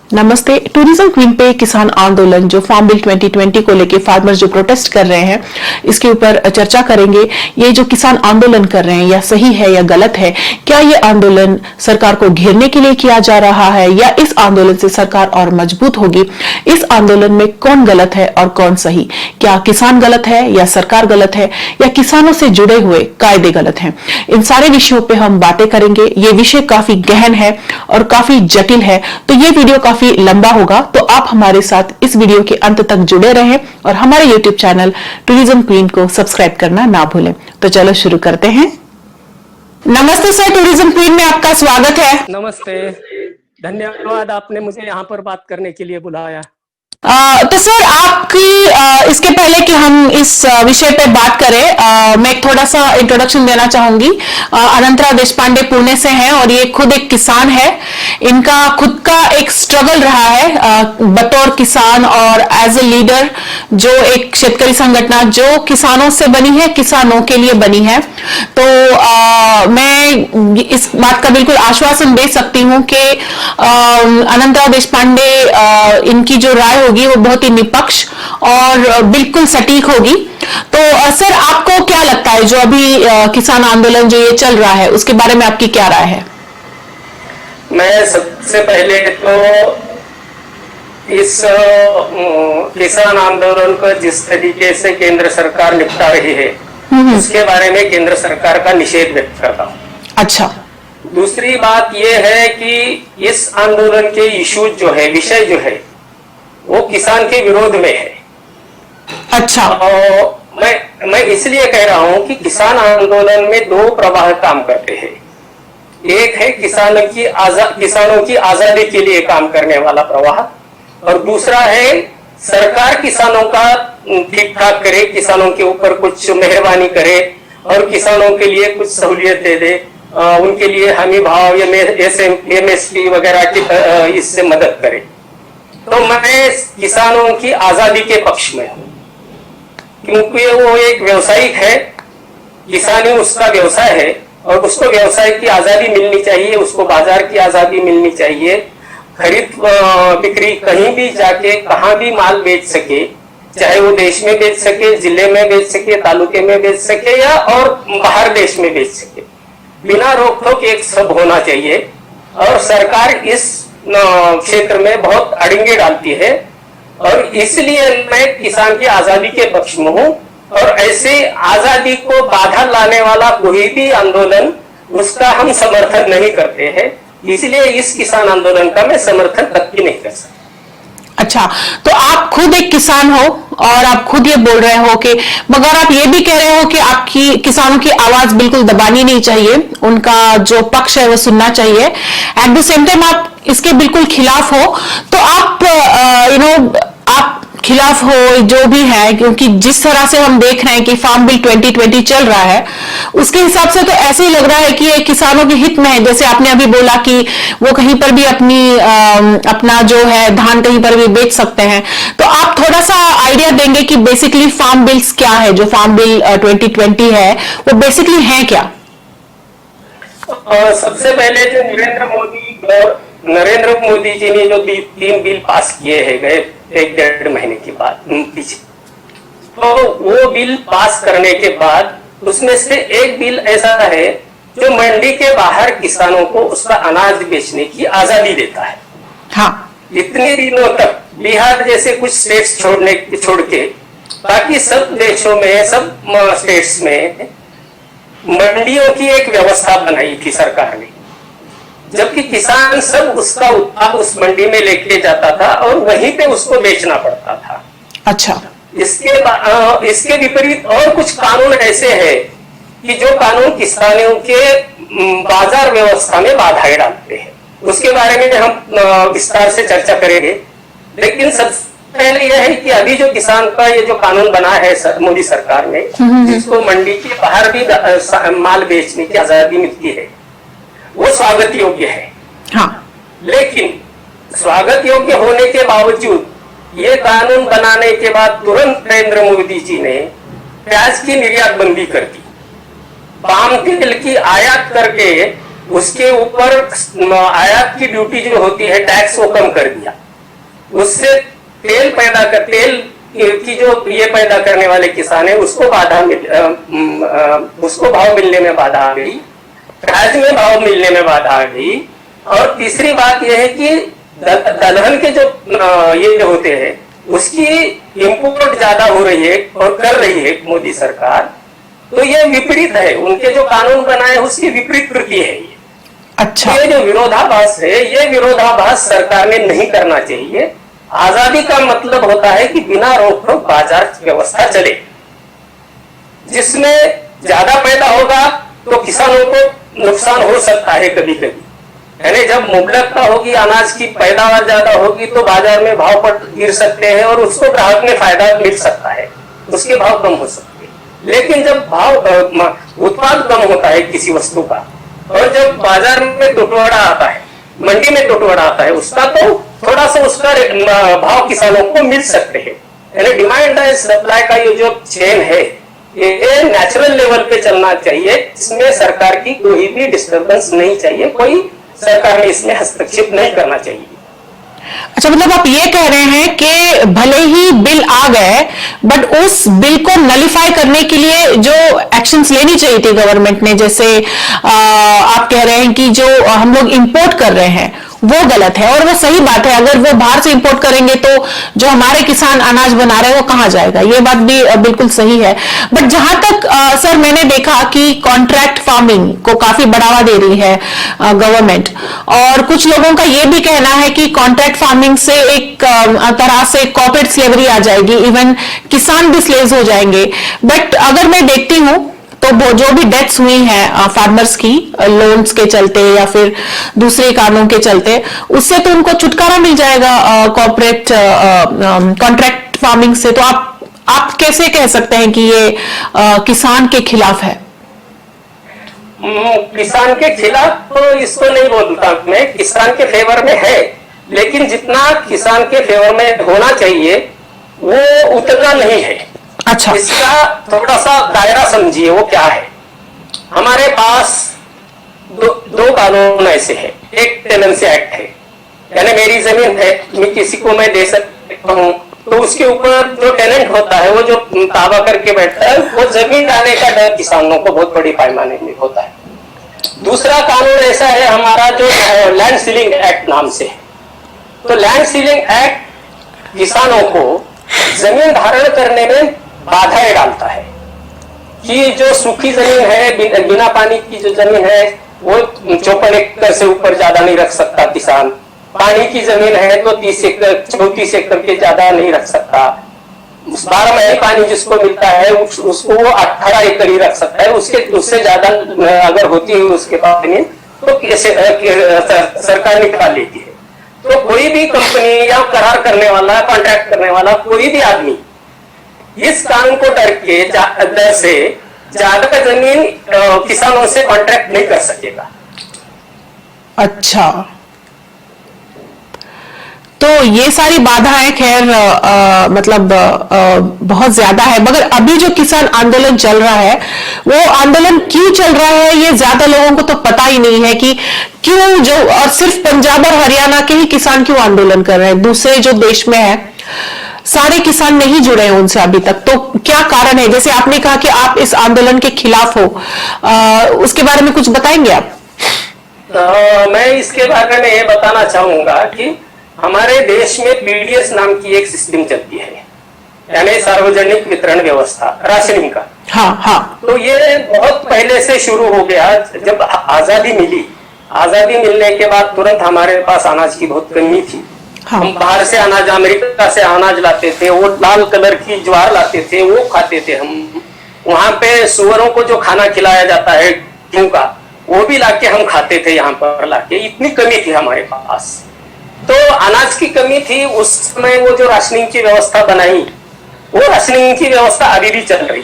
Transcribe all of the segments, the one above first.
नमस्ते। Tourism queen पे किसान आंदोलन जो फार्म बिल 2020 को लेके फार्मर्स जो प्रोटेस्ट कर रहे हैं, इसके ऊपर चर्चा करेंगे। ये जो किसान आंदोलन कर रहे हैं, या सही है या गलत है? क्या ये आंदोलन सरकार को घेरने के लिए किया जा रहा है, या इस आंदोलन से सरकार और मजबूत होगी? इस आंदोलन में कौन गलत है और कौन सही? क्या किसान गलत है या सरकार गलत है, या किसानों से जुड़े हुए कायदे गलत हैं? इन सारे विषयों पे हम बातें करेंगे। ये विषय काफी गहन है और काफी जटिल है, तो ये वीडियो काफी लंबा होगा। तो आप हमारे साथ इस वीडियो के अंत तक जुड़े रहें और हमारे YouTube चैनल टूरिज्म क्वीन को सब्सक्राइब करना ना भूलें। तो चलो शुरू करते हैं। नमस्ते सर, टूरिज्म क्वीन में आपका स्वागत है। नमस्ते, धन्यवाद, आपने मुझे यहाँ पर बात करने के लिए बुलाया। तो सर, आपकी इसके पहले कि हम इस विषय पे बात करें, मैं थोड़ा सा इंट्रोडक्शन देना चाहूंगी। अनंतराव देशपांडे पुणे से हैं और ये खुद एक किसान है। इनका खुद का एक स्ट्रगल रहा है बतौर किसान और एज ए लीडर, जो एक शेतकरी संगठन जो किसानों से बनी है, किसानों के लिए बनी है। तो मैं इस बात का बिल्कुल आश्वासन दे सकती हूँ कि अनंतराव देशपांडे इनकी जो राय होगी वो बहुत ही निष्पक्ष और बिल्कुल सटीक होगी। तो सर, आपको क्या लगता है जो अभी किसान आंदोलन जो ये चल रहा है, उसके बारे में आपकी क्या राय है? मैं सबसे पहले तो इस किसान आंदोलन को जिस तरीके से केंद्र सरकार निपटा रही है, उसके बारे में केंद्र सरकार का निषेध व्यक्त करता हूँ। अच्छा। दूसरी बात यह है कि इस आंदोलन के इश्यूज जो है, विषय जो है, वो किसान के विरोध में है। अच्छा। मैं इसलिए कह रहा हूं कि किसान आंदोलन में दो प्रवाह काम करते हैं। एक है किसानों की आजादी के लिए काम करने वाला प्रवाह, और दूसरा है सरकार किसानों का ठीक ठाक करे, किसानों के ऊपर कुछ मेहरबानी करे और किसानों के लिए कुछ सहूलियतें दे, उनके लिए हामी भाव या MSP वगैरह की इससे मदद करे। तो मैं किसानों की आजादी के पक्ष में हूं, क्योंकि वो एक व्यवसायिक है, किसानी उसका व्यवसाय है और उसको व्यवसाय की आजादी मिलनी चाहिए, उसको बाजार की आजादी मिलनी चाहिए, खरीद बिक्री कहीं भी जाके कहां भी माल बेच सके, चाहे वो देश में बेच सके, जिले में बेच सके, तालुके में बेच सके या और बाहर देश में बेच सके, बिना रोक टोक एक सब होना चाहिए। और सरकार इस क्षेत्र में बहुत अड़ंगे डालती है, और इसलिए मैं किसान की आजादी के पक्ष में हूं। और ऐसे आजादी को बाधा लाने वाला कोई भी आंदोलन, उसका हम समर्थन नहीं करते हैं, इसलिए इस किसान आंदोलन का मैं समर्थन तक भी नहीं कर सकता। अच्छा, तो आप खुद एक किसान हो और आप खुद ये बोल रहे हो कि, मगर आप ये भी कह रहे हो कि आपकी किसानों की आवाज बिल्कुल दबानी नहीं चाहिए, उनका जो पक्ष है वो सुनना चाहिए। एट द सेम टाइम आप इसके बिल्कुल खिलाफ हो। तो आप आप खिलाफ हो जो भी है, क्योंकि जिस तरह से हम देख रहे हैं कि फार्म बिल 2020 चल रहा है, उसके हिसाब से तो ऐसे ही लग रहा है कि ये किसानों के हित में है। जैसे आपने अभी बोला कि वो कहीं पर भी अपना जो है धान कहीं पर भी बेच सकते हैं। तो आप थोड़ा सा आइडिया देंगे कि बेसिकली फार्म बिल्स क्या है, जो फार्म बिल 2020 है वो बेसिकली है क्या? सबसे पहले जो नरेंद्र मोदी जी ने जो 3 बिल पास किए हैं गए 1-1.5 महीने के बाद पीछे, तो वो बिल पास करने के बाद उसमें से एक बिल ऐसा है जो मंडी के बाहर किसानों को उसका अनाज बेचने की आजादी देता है। हाँ। इतने दिनों तक बिहार जैसे कुछ स्टेट्स छोड़ के बाकी सब देशों में, सब स्टेट्स में मंडियों की एक व्यवस्था बनाई थी सरकार ने, जबकि किसान सब उसका उत्पाद उस मंडी में लेके जाता था और वहीं पे उसको बेचना पड़ता था। अच्छा। इसके विपरीत और कुछ कानून ऐसे हैं कि जो कानून किसानों के बाजार व्यवस्था में बाधाएं डालते हैं, उसके बारे में हम विस्तार से चर्चा करेंगे। लेकिन सबसे पहले यह है कि अभी जो किसान का ये जो कानून बना है मोदी सरकार ने, जिसको मंडी के बाहर भी माल बेचने की आजादी मिलती है, वो स्वागत योग्य है। हाँ। लेकिन स्वागत योग्य होने के बावजूद ये कानून बनाने के बाद तुरंत नरेंद्र मोदी जी ने प्याज की निर्यात बंदी कर दी, पाम तेल की आयात करके उसके ऊपर आयात की ड्यूटी जो होती है, टैक्स, वो कम कर दिया। उससे तेल की जो ये पैदा करने वाले किसान है उसको उसको भाव मिलने में बाधा आ गई, प्याज में भाव मिलने में बाधा आ गई। और तीसरी बात यह है कि दलहन के जो ये होते हैं उसकी इंपोर्ट ज्यादा हो रही है और कर रही है मोदी सरकार। तो ये विपरीत है, उनके जो कानून बनाए उसकी विपरीत कृति है ये। अच्छा, ये जो विरोधाभास है, ये विरोधाभास सरकार ने नहीं करना चाहिए। आजादी का मतलब होता है कि बिना रोक टोक बाजार व्यवस्था चले, जिसमें ज्यादा पैदा होगा तो किसानों को नुकसान हो सकता है कभी कभी, यानी जब मुबलकता होगी, अनाज की पैदावार ज्यादा होगी तो बाजार में भाव पर गिर सकते हैं और उसको ग्राहक में फायदा मिल सकता है, उसके भाव कम हो सकते हैं। लेकिन जब उत्पाद कम होता है किसी वस्तु का और जब बाजार में टुटवाड़ा आता है, मंडी में टुटवाड़ा आता है उसका, तो थोड़ा सा उसका भाव किसानों को मिल सकते हैं। यानी डिमांड एंड सप्लाई का ये जो चेन है ये नेचुरल लेवल पे चलना चाहिए, इसमें सरकार की कोई भी डिस्टर्बेंस नहीं चाहिए, कोई सरकार ने इसमें हस्तक्षेप नहीं करना चाहिए। अच्छा, मतलब आप ये कह रहे हैं कि भले ही बिल आ गए बट उस बिल को नलिफाई करने के लिए जो एक्शंस लेनी चाहिए थी गवर्नमेंट ने, जैसे आप कह रहे हैं कि जो हम लोग इंपोर्ट कर रहे हैं वो गलत है, और वो सही बात है। अगर वो बाहर से इंपोर्ट करेंगे तो जो हमारे किसान अनाज बना रहे हैं वो कहां जाएगा, ये बात भी बिल्कुल सही है। बट जहां तक सर मैंने देखा कि कॉन्ट्रैक्ट फार्मिंग को काफी बढ़ावा दे रही है गवर्नमेंट, और कुछ लोगों का ये भी कहना है कि कॉन्ट्रैक्ट फार्मिंग से एक तरह से कॉर्पोरेट स्लेवरी आ जाएगी, इवन किसान भी स्लेव्स हो जाएंगे। बट अगर मैं देखती हूं तो वो जो भी डेथ्स हुई हैं फार्मर्स की लोन्स के चलते या फिर दूसरे कारणों के चलते, उससे तो उनको छुटकारा मिल जाएगा कॉर्पोरेट कॉन्ट्रैक्ट फार्मिंग से। तो आप कैसे कह सकते हैं कि ये किसान के खिलाफ है? किसान के खिलाफ तो इसको नहीं बोलता मैं, किसान के फेवर में है, लेकिन जितना किसान के फेवर में होना चाहिए वो उतना नहीं है। अच्छा, इसका थोड़ा सा दायरा समझिए, वो क्या है। हमारे पास दो कानून ऐसे हैं। एक टेनेंसी एक्ट है, यानी मेरी जमीन है, मैं किसी को मैं दे सकता हूँ, तो उसके ऊपर जो टेनेंट होता है वो जो दावा करके बैठता है, वो जमीन जाने का डर किसानों को बहुत बड़ी पैमाने में होता है। दूसरा कानून ऐसा है हमारा जो लैंड सीलिंग एक्ट नाम से है। तो लैंड सीलिंग एक्ट किसानों को जमीन धारण करने में बाधाएं डालता है कि जो सूखी जमीन है, बिना पानी की जो जमीन है वो 54 एकड़ से ऊपर ज्यादा नहीं रख सकता किसान। पानी की जमीन है तो 30 एकड़ 34 एकड़ के ज्यादा नहीं रख सकता। 12 महीने पानी जिसको मिलता है उसको वो 18 एकड़ ही रख सकता है, उससे ज्यादा अगर होती है उसके पास जमीन तो सरकार निकाल लेती है। तो कोई भी कंपनी या करार करने वाला, कॉन्ट्रैक्ट करने वाला कोई भी आदमी इस कानून को डर से ज्यादा जमीन किसानों से कॉन्ट्रैक्ट नहीं कर सकेगा। अच्छा, तो ये सारी बाधाएं खैर मतलब बहुत ज्यादा है। मगर अभी जो किसान आंदोलन चल रहा है वो आंदोलन क्यों चल रहा है ये ज्यादा लोगों को तो पता ही नहीं है कि क्यों, जो और सिर्फ पंजाब और हरियाणा के ही किसान क्यों आंदोलन कर रहे हैं, दूसरे जो देश में है सारे किसान नहीं जुड़े हैं उनसे अभी तक। तो क्या कारण है? जैसे आपने कहा कि आप इस आंदोलन के खिलाफ हो, उसके बारे में कुछ बताएंगे आप? मैं इसके बारे में ये बताना चाहूंगा कि हमारे देश में पीडीएस नाम की एक सिस्टम चलती है, यानी सार्वजनिक वितरण व्यवस्था, राशनिंग का। हाँ हाँ। तो ये बहुत पहले से शुरू हो गया। जब आजादी मिली, आजादी मिलने के बाद तुरंत हमारे पास अनाज की बहुत कमी थी। हाँ। हम बाहर से अनाज, अमेरिका से अनाज लाते थे, वो लाल कलर की ज्वार लाते थे, वो खाते थे हम। वहां पे सुअरों को जो खाना खिलाया जाता है गेहूं का, वो भी लाके हम खाते थे यहाँ पर लाके। इतनी कमी थी हमारे पास, तो अनाज की कमी थी। उस समय वो जो राशनिंग की व्यवस्था बनाई, वो राशनिंग की व्यवस्था अभी भी चल रही।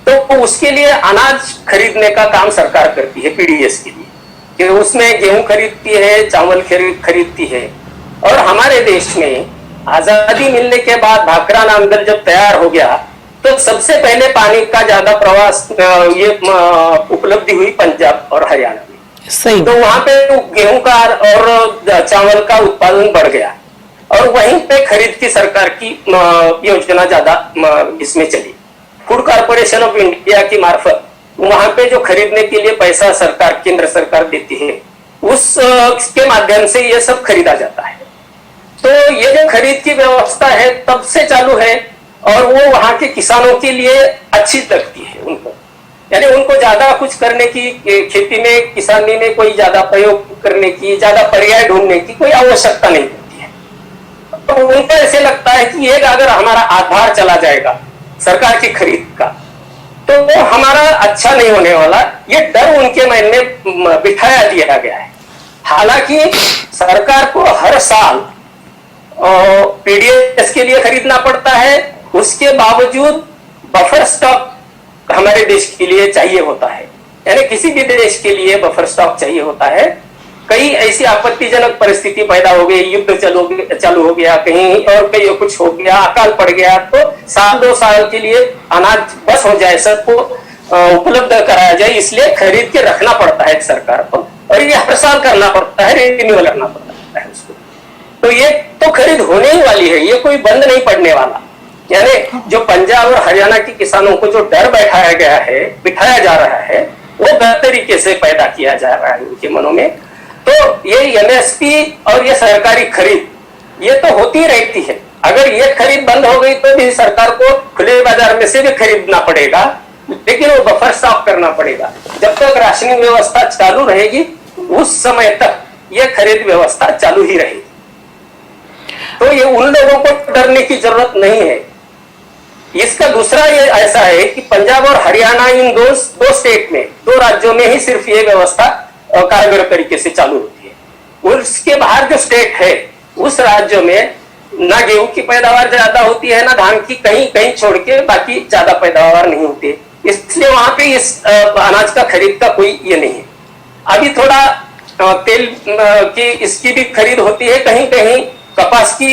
तो उसके लिए अनाज खरीदने का काम सरकार करती है पीडीएस के लिए, कि उसमें गेहूं खरीदती है, चावल खरीदती है। और हमारे देश में आजादी मिलने के बाद भाखरा नामदल जब तैयार हो गया तो सबसे पहले पानी का ज्यादा प्रवास ये उपलब्धि हुई पंजाब और हरियाणा में। सही। तो वहां पे गेहूं का और चावल का उत्पादन बढ़ गया और वहीं पे खरीद की सरकार की योजना ज्यादा इसमें चली। फूड कॉर्पोरेशन ऑफ इंडिया की मार्फत वहां पे जो खरीदने के लिए पैसा सरकार, केंद्र सरकार देती है, उसके माध्यम से ये सब खरीदा जाता है। तो ये जो खरीद की व्यवस्था है तब से चालू है और वो वहां के किसानों के लिए अच्छी लगती है उनको, यानी उनको ज्यादा कुछ करने की, खेती में, किसानी में कोई ज्यादा प्रयोग करने की, ज्यादा पर्याय ढूंढने की कोई आवश्यकता नहीं होती है। तो उनको ऐसे लगता है कि एक अगर हमारा आधार चला जाएगा सरकार की खरीद का तो वो हमारा अच्छा नहीं होने वाला, ये डर उनके मन में बिठाया दिया गया है। हालांकि सरकार को हर साल पीडीएस के लिए खरीदना पड़ता है, उसके बावजूद बफर स्टॉक हमारे देश के लिए चाहिए होता है, यानी किसी भी देश के लिए बफर स्टॉक चाहिए होता है। कई ऐसी आपत्तिजनक परिस्थिति पैदा हो गई, युद्ध चालू हो गया कहीं और कहीं कुछ हो गया, अकाल पड़ गया, तो साल 2 साल के लिए अनाज बस हो जाए, सबको उपलब्ध कराया जाए, इसलिए खरीद के रखना पड़ता है सरकार को और ये हर साल करना पड़ता है, रिन्यूअल करना पड़ता है उसको। तो ये तो खरीद होने ही वाली है, ये कोई बंद नहीं पड़ने वाला। यानी जो पंजाब और हरियाणा के किसानों को जो डर बैठाया गया है, बिठाया जा रहा है, वो गलत तरीके से पैदा किया जा रहा है उनके मनों में। तो ये एमएसपी और ये सरकारी खरीद ये तो होती रहती है। अगर ये खरीद बंद हो गई तो भी सरकार को खुले बाजार में से भी खरीदना पड़ेगा, लेकिन वो बफर स्टॉक करना पड़ेगा। जब तक राशनिंग व्यवस्था चालू रहेगी उस समय तक ये खरीद व्यवस्था चालू ही रहेगी। तो ये उन लोगों को डरने की जरूरत नहीं है। इसका दूसरा ये ऐसा है कि पंजाब और हरियाणा, इन दो स्टेट में, 2 राज्यों में ही सिर्फ ये व्यवस्था कारगर तरीके से चालू होती है। उसके बाहर जो स्टेट है उस राज्यों में ना गेहूं की पैदावार ज्यादा होती है, ना धान की, कहीं कहीं छोड़ के बाकी ज्यादा पैदावार नहीं होती है, इसलिए वहां पे इस अनाज का खरीद का कोई ये नहीं है। अभी थोड़ा तेल की इसकी भी खरीद होती है, कहीं कहीं कपास की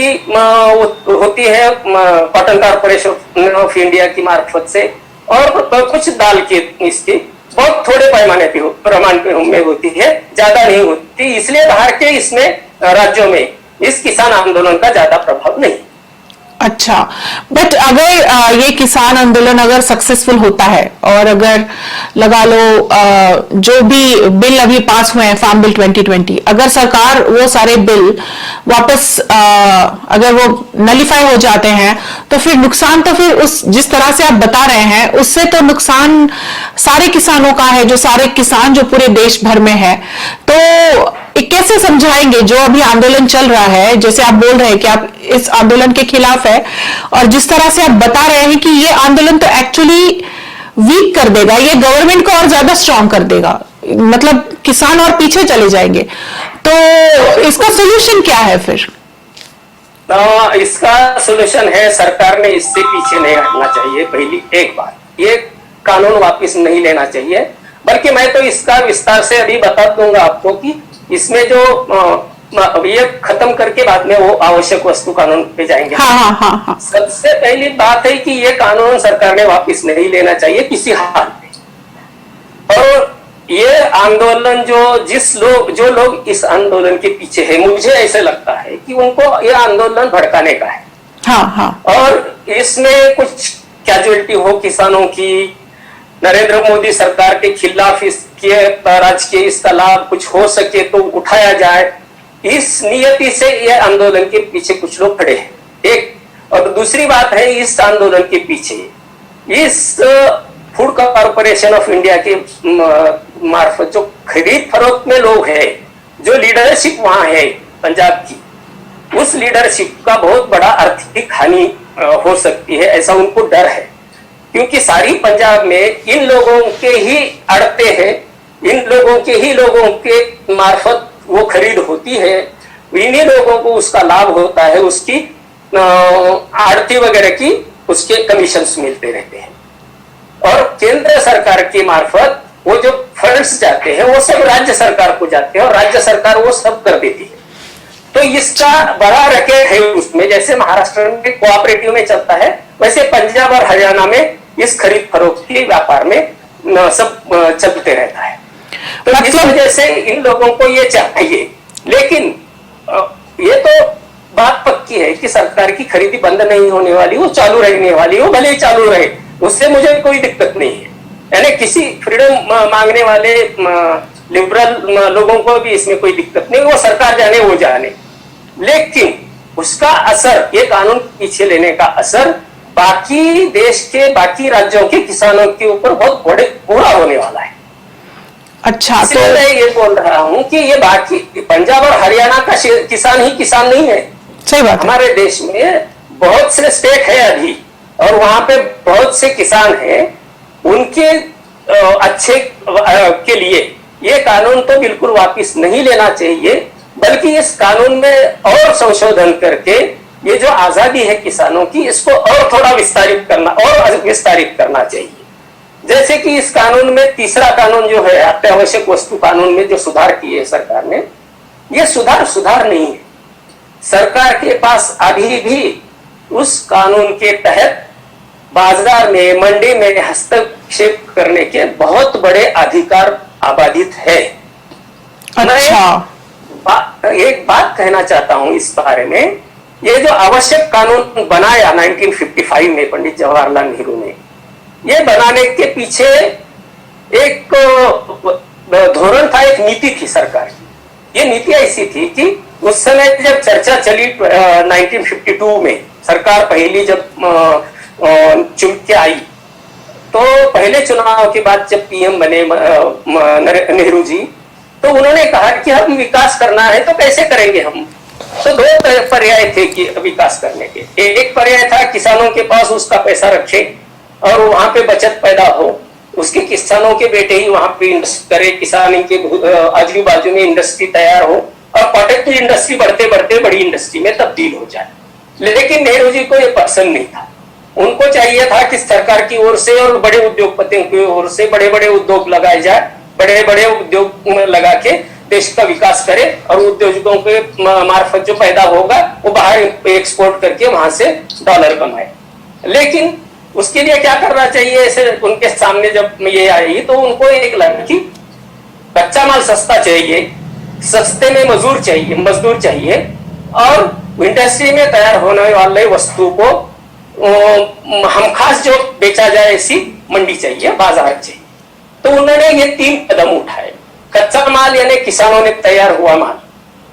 होती है कॉटन कॉर्पोरेशन ऑफ इंडिया की मार्फत से, और कुछ दाल की इसकी बहुत थोड़े पैमाने पे प्रमाण में होती है, ज्यादा नहीं होती, इसलिए बाहर के इसमें राज्यों में इस किसान आंदोलन का ज्यादा प्रभाव नहीं। अच्छा, बट अगर ये किसान आंदोलन अगर सक्सेसफुल होता है और अगर लगा लो जो भी बिल अभी पास हुए हैं फार्म बिल 2020, अगर सरकार वो सारे बिल वापस अगर वो नलीफाई हो जाते हैं तो फिर नुकसान तो फिर उस जिस तरह से आप बता रहे हैं उससे तो नुकसान सारे किसानों का है, जो सारे किसान जो पूरे देश भर में है। तो कैसे समझाएंगे जो अभी आंदोलन चल रहा है, जैसे आप बोल रहे हैं कि आप इस आंदोलन के खिलाफ है और जिस तरह से आप बता रहे हैं कि ये आंदोलन तो एक्चुअली वीक कर देगा, ये गवर्नमेंट को और ज्यादा स्ट्रांग कर देगा, मतलब किसान और पीछे चले जाएंगे, तो इसका सोल्यूशन क्या है फिर? इसका सोल्यूशन है सरकार ने इससे पीछे नहीं हटना चाहिए। पहली एक बात, ये कानून वापस नहीं लेना चाहिए, बल्कि मैं तो इसका विस्तार से अभी बता दूंगा आपको कि इसमें जो ये खत्म करके बाद में वो आवश्यक वस्तु कानून पे जाएंगे। हाँ। सबसे पहली बात है कि ये कानून सरकार ने वापस नहीं लेना चाहिए किसी हाल में। और ये आंदोलन जो लोग इस आंदोलन के पीछे है, मुझे ऐसे लगता है कि उनको ये आंदोलन भड़काने का है। हाँ। और इसमें कुछ कैजुअलिटी हो किसानों की, नरेंद्र मोदी सरकार के खिलाफ इसके राजकीय इसका लाभ कुछ हो सके तो उठाया जाए, इस नियति से ये आंदोलन के पीछे कुछ लोग खड़े हैं। एक और दूसरी बात है, इस आंदोलन के पीछे इस फूड कॉर्पोरेशन ऑफ इंडिया के मार्फत जो खरीद फरोख्त में लोग हैं, जो लीडरशिप वहां है पंजाब की, उस लीडरशिप का बहुत बड़ा आर्थिक हानि हो सकती है, ऐसा उनको डर है। क्योंकि सारी पंजाब में इन लोगों के ही अड़ते हैं, इन लोगों के मार्फत वो खरीद होती है, इन्हीं लोगों को उसका लाभ होता है, उसकी आड़ती वगैरह की उसके कमीशंस मिलते रहते हैं। और केंद्र सरकार की मार्फत वो जो फंड्स जाते हैं वो सब राज्य सरकार को जाते हैं और राज्य सरकार वो सब कर देती है। तो इसका बड़ा रैकेट है उसमें, जैसे महाराष्ट्र में कोऑपरेटिव में चलता है, वैसे पंजाब और हरियाणा में इस खरीद फरोख्त के व्यापार में सब चलते रहता है। तो इस मतलब वजह से इन लोगों को ये चाहिए। लेकिन ये तो बात पक्की है कि सरकार की खरीदी बंद नहीं होने वाली, वो चालू रहने वाली, वो भले ही चालू रहे, उससे मुझे कोई दिक्कत नहीं है। यानी किसी फ्रीडम मांगने वाले लिबरल लोगों को भी इसमें कोई दिक्कत नहीं, वो सरकार जाने वो जाने। लेकिन उसका असर, ये कानून पीछे लेने का असर बाकी देश के बाकी राज्यों के किसानों के ऊपर बहुत बड़े बुरा होने वाला है। अच्छा, तो इसलिए मैं ये बोल रहा हूं कि ये बाकी पंजाब और हरियाणा का किसान ही किसान नहीं है। सही बात है। हमारे देश में बहुत से स्टेट है अभी, और वहां पे बहुत से किसान हैं, उनके अच्छे के लिए ये कानून तो बिल्कुल वापस नहीं लेना चाहिए, बल्कि इस कानून में और संशोधन करके ये जो आजादी है किसानों की, इसको और थोड़ा विस्तारित करना चाहिए। जैसे कि इस कानून में तीसरा कानून जो है, अत्यावश्यक वस्तु कानून में जो सुधार किए सरकार ने, ये सुधार नहीं है। सरकार के पास अभी भी उस कानून के तहत बाजार में, मंडी में हस्तक्षेप करने के बहुत बड़े अधिकार आबादित है। अच्छा, एक बात कहना चाहता हूं इस बारे में। ये जो आवश्यक कानून बनाया 1955 में पंडित जवाहरलाल नेहरू ने, ये बनाने के पीछे एक धोरण था, एक नीति थी सरकार की। ये नीति ऐसी थी कि उस समय जब चर्चा चली 1952 में, सरकार पहली जब चुन के आई, तो पहले चुनाव के बाद जब पीएम बने नेहरू जी, तो उन्होंने कहा कि हम विकास करना है तो कैसे करेंगे हम। तो दो पर्याय थे कि विकास करने के। एक पर्याय था किसानों के पास उसका पैसा रखे और वहां पे बचत पैदा हो, उसके किसानों के बेटे ही वहां पे इन्वेस्ट करे, किसानी के आजू बाजू में इंडस्ट्री तैयार हो और कॉटेज इंडस्ट्री बढ़ते बढ़ते बड़ी इंडस्ट्री में तब्दील हो जाए। लेकिन नेहरू जी को ये पसंद नहीं था। उनको चाहिए था कि सरकार की ओर से और बड़े उद्योगपतियों की ओर से बड़े बड़े उद्योग लगाए जाए, बड़े बड़े उद्योग लगा के देश का विकास करे और उद्योगों के मार्फत जो पैदा होगा वो बाहर एक्सपोर्ट करके वहां से डॉलर कमाए। लेकिन उसके लिए क्या करना चाहिए, ऐसे उनके सामने जब ये आई तो उनको एक लगा कि कच्चा माल सस्ता चाहिए, सस्ते में मजदूर चाहिए और इंडस्ट्री में तैयार होने वाले वस्तु को हम खास जो बेचा जाए ऐसी मंडी चाहिए, बाजार चाहिए। तो उन्होंने ये 3 कदम उठाए। कच्चा माल यानी किसानों ने तैयार हुआ माल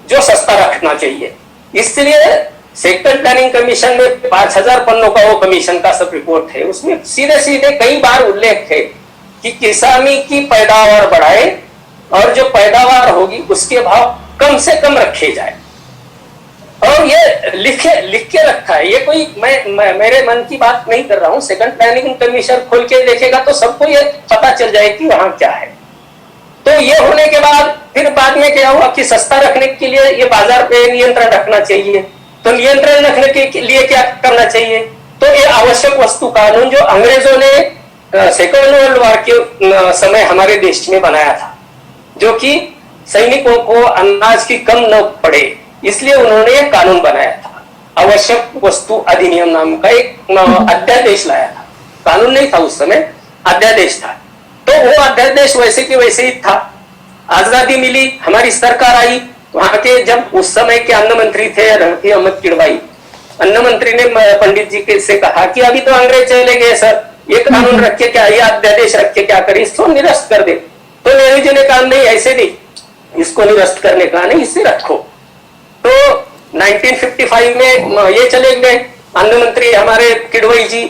जो सस्ता रखना चाहिए, इसलिए सेक्टर प्लानिंग कमीशन में 5000 पन्नों का वो कमीशन का सब रिपोर्ट है, उसमें सीधे सीधे कई बार उल्लेख है कि किसानी की पैदावार बढ़ाए और जो पैदावार होगी उसके भाव कम से कम रखे जाए। और ये लिख के रखा है, ये कोई मैं मेरे मन की बात नहीं कर रहा हूं। सेकंड प्लानिंग कमीशन खोल के देखेगा तो सबको ये पता चल जाए कि वहां क्या है। तो ये होने के बाद फिर बाद में क्या हुआ कि सस्ता रखने के लिए ये बाजार पे नियंत्रण रखना चाहिए। तो नियंत्रण रखने के लिए क्या करना चाहिए, तो ये आवश्यक वस्तु कानून जो अंग्रेजों ने सेकेंड वर्ल्ड वॉर के समय हमारे देश में बनाया था, जो कि सैनिकों को अनाज की कम न पड़े, इसलिए उन्होंने एक कानून बनाया था। आवश्यक वस्तु अधिनियम नाम का एक अध्यादेश लाया था, कानून नहीं था उस समय, अध्यादेश था। तो वो अध्यादेश वैसे कि वैसे ही था। आजादी मिली, हमारी सरकार आई, वहां के जब उस समय के अन्न मंत्री थे रफी अहमद किडवाई, अन्न मंत्री ने पंडित जी से कहा कि अभी तो अंग्रेज चले गए सर, ये कानून रख के क्या, ये अध्यादेश रख के क्या करे, इसको निरस्त कर दे। तो नेहरू जी ने कहा नहीं, ऐसे नहीं, इसको निरस्त करने का नहीं, इसे रखो। तो 1955 में ये चले गए अन्न मंत्री हमारे किडवाई जी,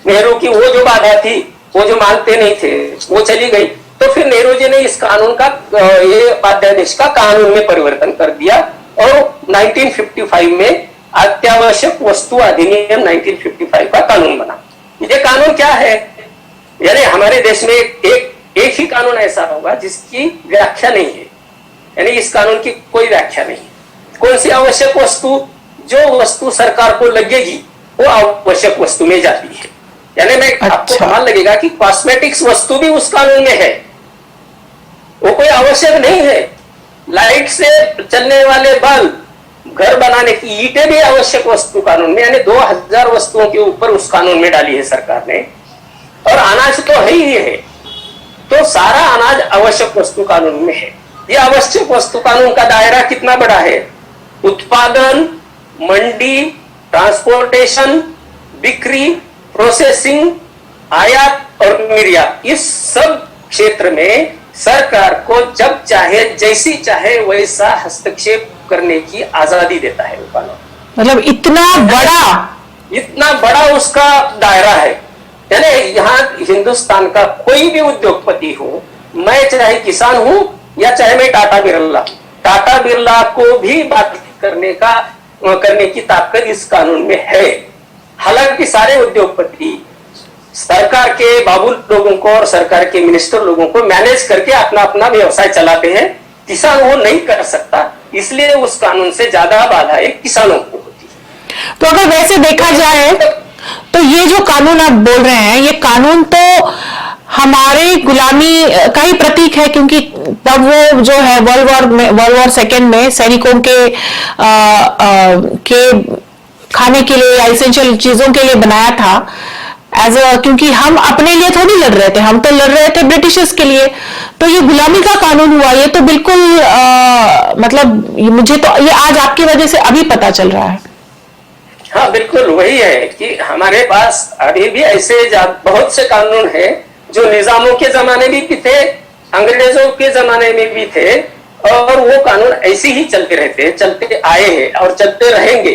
नेहरू की वो जो बाधा थी, वो जो मानते नहीं थे, वो चली गई। तो फिर नेहरू जी ने इस कानून का, ये अध्यादेश का कानून में परिवर्तन कर दिया और 1955 में अत्यावश्यक वस्तु अधिनियम 1955 का कानून बना। ये कानून क्या है, यानी हमारे देश में एक ही कानून ऐसा होगा जिसकी व्याख्या नहीं है, यानी इस कानून की कोई व्याख्या नहीं है। कौन सी आवश्यक वस्तु, जो वस्तु सरकार को लगेगी वो आवश्यक वस्तु में जाती है। यानी मैं आपको कमाल लगेगा कि कॉस्मेटिक्स वस्तु भी उस कानून में है, वो कोई आवश्यक नहीं है। लाइट से चलने वाले बल्ब, घर बनाने की ईंटें भी आवश्यक वस्तु कानून में, यानी 2000 वस्तुओं के ऊपर उस कानून में डाली है सरकार ने। और अनाज तो है ही है, तो सारा अनाज आवश्यक वस्तु कानून में है। ये आवश्यक वस्तु कानून का दायरा कितना बड़ा है? उत्पादन, मंडी, ट्रांसपोर्टेशन, बिक्री, प्रोसेसिंग, आयात और निर्यात, इस सब क्षेत्र में सरकार को जब चाहे जैसी चाहे वैसा हस्तक्षेप करने की आजादी देता है वो कानून। मतलब इतना बड़ा उसका दायरा है। यानी यहाँ हिंदुस्तान का कोई भी उद्योगपति हो, मैं चाहे किसान हूं या चाहे मैं टाटा बिरला को भी बात करने की ताकत इस कानून में है। हालांकि सारे उद्योगपति सरकार के बाबू लोगों को और सरकार के मिनिस्टर लोगों को मैनेज करके अपना अपना व्यवसाय चलाते हैं, किसान वो नहीं कर सकता, इसलिए उस कानून से ज्यादा बाधाएं किसानों को होती है। तो अगर वैसे देखा जाए तो ये जो कानून आप बोल रहे हैं, ये कानून तो हमारे गुलामी का ही प्रतीक है, क्योंकि तब वो जो है वर्ल्ड वॉर सेकेंड में सैनिकों के खाने के लिए या एसेंशियल चीजों के लिए बनाया था क्योंकि हम अपने लिए थोड़ी लड़ रहे थे, हम तो लड़ रहे थे ब्रिटिशर्स के लिए। तो ये गुलामी का कानून हुआ, ये तो बिल्कुल मतलब मुझे तो ये आज आपकी वजह से अभी पता चल रहा है। हाँ बिल्कुल वही है कि हमारे पास अभी भी ऐसे बहुत से कानून हैं जो निजामों के जमाने में भी थे, अंग्रेजों के जमाने में भी थे, और वो कानून ऐसे ही चलते आए हैं और चलते रहेंगे,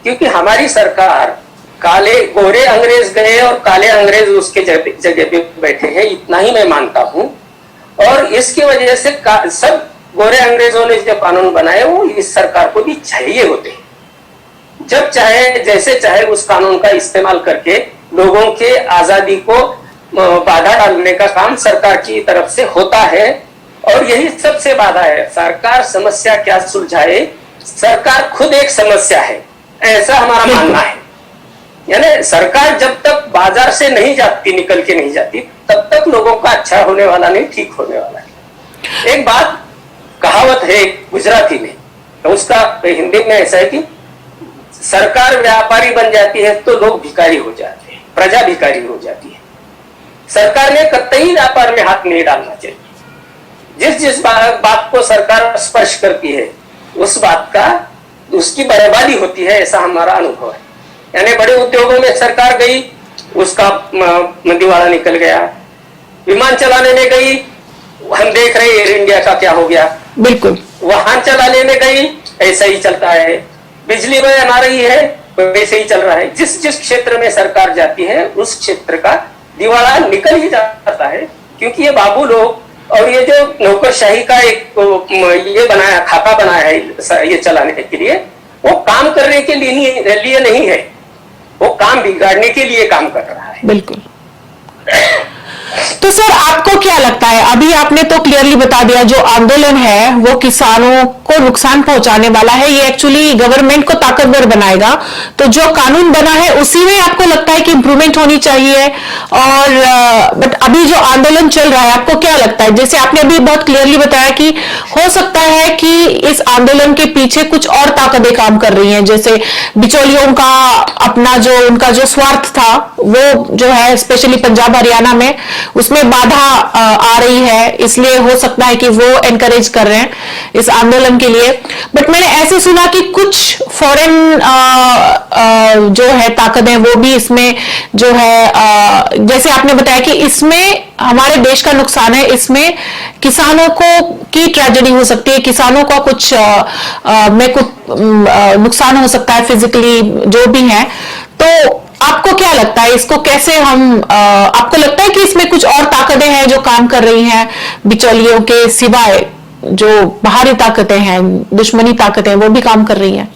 क्योंकि हमारी सरकार काले गोरे अंग्रेज गए और काले अंग्रेज उसके जगह पे बैठे हैं, इतना ही मैं मानता हूं। और इसकी वजह से सब गोरे अंग्रेजों ने जो कानून बनाए वो इस सरकार को भी चाहिए होते हैं। जब चाहे जैसे चाहे उस कानून का इस्तेमाल करके लोगों के आजादी को बाधा डालने का काम सरकार की तरफ से होता है, और यही सबसे बाधा है। सरकार समस्या क्या सुलझाए, सरकार खुद एक समस्या है, ऐसा हमारा मानना है। यानी सरकार जब तक बाजार से नहीं जाती, निकल के नहीं जाती, तब तक लोगों का अच्छा होने वाला नहीं, ठीक होने वाला है। एक बात कहावत है गुजराती में, तो उसका हिंदी में ऐसा है कि सरकार व्यापारी बन जाती है तो लोग भिखारी हो जाते हैं, प्रजा भिखारी हो जाती है। सरकार ने कतई व्यापार में हाथ नहीं डालना चाहिए। जिस बात को सरकार स्पर्श करती है उस बात का उसकी बर्बादी होती है, ऐसा हमारा अनुभव है। यानी बड़े उद्योगों में सरकार गई, उसका दिवाला निकल गया। विमान चलाने में गई, हम देख रहे एयर इंडिया का क्या हो गया। बिल्कुल। वाहन चलाने में गई, ऐसा ही चलता है। बिजली बना रही है, वैसे ही चल रहा है। जिस क्षेत्र में सरकार जाती है उस क्षेत्र का दिवाला निकल ही जाता है, क्योंकि ये बाबू लोग और ये जो नौकरशाही का एक ये बनाया, खाता बनाया है ये चलाने के लिए, वो काम करने के लिए नहीं है, वो काम बिगाड़ने के लिए काम कर रहा है। बिल्कुल। तो सर आपको क्या लगता है, अभी आपने तो क्लियरली बता दिया जो आंदोलन है वो किसानों को नुकसान पहुंचाने वाला है, ये एक्चुअली गवर्नमेंट को ताकतवर बनाएगा। तो जो कानून बना है उसी में आपको लगता है कि इंप्रूवमेंट होनी चाहिए। और बट अभी जो आंदोलन चल रहा है आपको क्या लगता है, जैसे आपने अभी बहुत क्लियरली बताया कि हो सकता है कि इस आंदोलन के पीछे कुछ और ताकतें काम कर रही हैं, जैसे बिचौलियों का अपना जो उनका जो स्वार्थ था वो जो है स्पेशली पंजाब हरियाणा में उसमें बाधा आ रही है, इसलिए हो सकता है कि वो एनकरेज कर रहे हैं इस आंदोलन के लिए। बट मैंने ऐसे सुना कि कुछ फॉरेन जो है ताकतें वो भी इसमें जो है जैसे आपने बताया कि इसमें हमारे देश का नुकसान है, इसमें किसानों को की ट्रेजेडी हो सकती है, किसानों का कुछ में कुछ नुकसान हो सकता है फिजिकली जो भी है। तो आपको क्या लगता है इसको कैसे हम आपको लगता है कि इसमें कुछ और ताकतें हैं जो काम कर रही हैं बिचौलियों के सिवाय, जो बाहरी ताकतें हैं, दुश्मनी ताकतें वो भी काम कर रही हैं?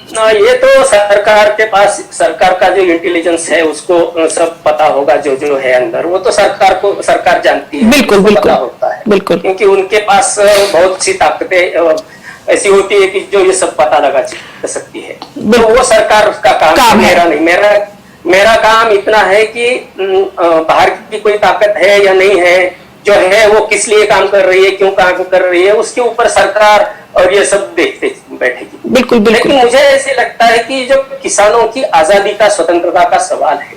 ये तो सरकार के पास, सरकार का जो इंटेलिजेंस है उसको सब पता होगा, जो जो है अंदर वो तो सरकार जानती है। बिल्कुल बिल्कुल होता है बिल्कुल, क्योंकि उनके पास बहुत सी ताकतें ऐसी होती है कि जो ये सब पता लगा सकती है। तो वो सरकार का काम है, मेरा नहीं। मेरा काम इतना है कि बाहर की कोई ताकत है या नहीं है, जो है वो किस लिए काम कर रही है, क्यों काम कर रही है, उसके ऊपर सरकार और ये सब देखते बैठेगी। बिल्कुल बिल्कुल। लेकिन मुझे ऐसे लगता है कि जो किसानों की आजादी का, स्वतंत्रता का सवाल है,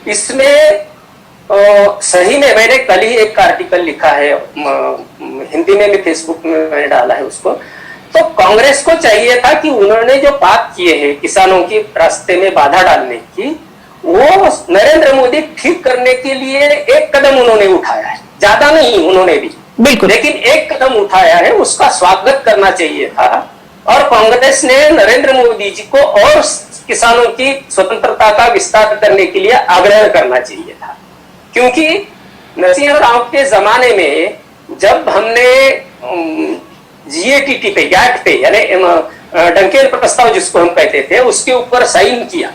इसमें सही में मैंने कल ही एक आर्टिकल लिखा है, हिंदी में भी फेसबुक में मैंने डाला है उसको। तो कांग्रेस को चाहिए था कि उन्होंने जो बात किए हैं किसानों की रास्ते में बाधा डालने की, वो नरेंद्र मोदी ठीक करने के लिए एक कदम उन्होंने उठाया है, ज्यादा नहीं उन्होंने भी, बिल्कुल, लेकिन एक कदम उठाया है, उसका स्वागत करना चाहिए था। और कांग्रेस ने नरेंद्र मोदी जी को और किसानों की स्वतंत्रता का विस्तार करने के लिए आग्रह करना चाहिए था। क्योंकि नरसिंह राव के जमाने में जब हमने जीएटीटी पे, गैट पे, यानी डंकेल प्रस्ताव जिसको हम कहते थे, उसके ऊपर साइन किया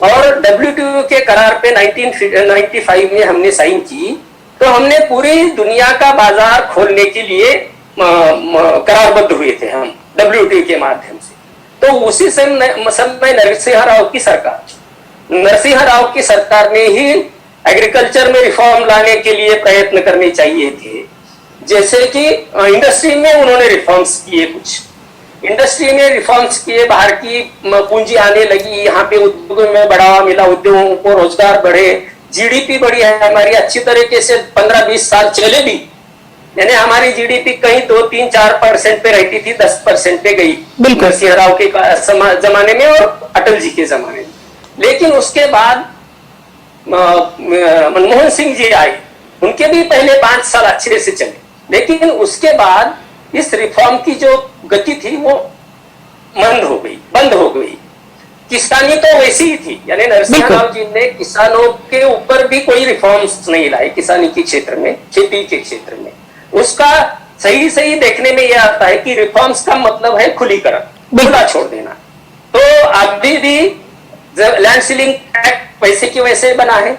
और डब्ल्यूटीओ के करार पे 1995 में हमने साइन की, तो हमने पूरी दुनिया का बाजार खोलने के लिए करारबद्ध हुए थे हम डब्ल्यूटीओ के माध्यम से। तो उसी समय नरसिंह राव की सरकार ने ही एग्रीकल्चर में रिफॉर्म लाने के लिए प्रयत्न करने चाहिए थे। जैसे कि इंडस्ट्री में उन्होंने रिफॉर्म्स किए, कुछ इंडस्ट्री में रिफॉर्म्स किए, बाहर की पूंजी आने लगी, यहाँ पे उद्योगों में बढ़ावा मिला, उद्योगों को रोजगार बढ़े, जीडीपी बढ़ी है हमारी अच्छी तरीके से 15-20 साल चले भी, यानी हमारी जीडीपी कहीं 2-3-4% पे रहती थी, 10% पे गई नरसिंह राव के जमाने में और अटल जी के जमाने में। लेकिन उसके बाद मनमोहन सिंह जी आए, उनके भी पहले 5 साल अच्छे से चले, लेकिन उसके बाद इस रिफॉर्म की जो गति थी वो बंद हो गई। किसानी तो वैसी ही थी, यानी नरसिंह राव जी ने किसानों के ऊपर भी कोई रिफॉर्म्स नहीं लाए किसानी के क्षेत्र में, खेती के क्षेत्र में। उसका सही देखने में यह आता है कि रिफॉर्म्स का मतलब है खुलीकरण, खुला छोड़ देना। तो अभी भी लैंड सीलिंग एक्ट वैसे की वैसे बना है,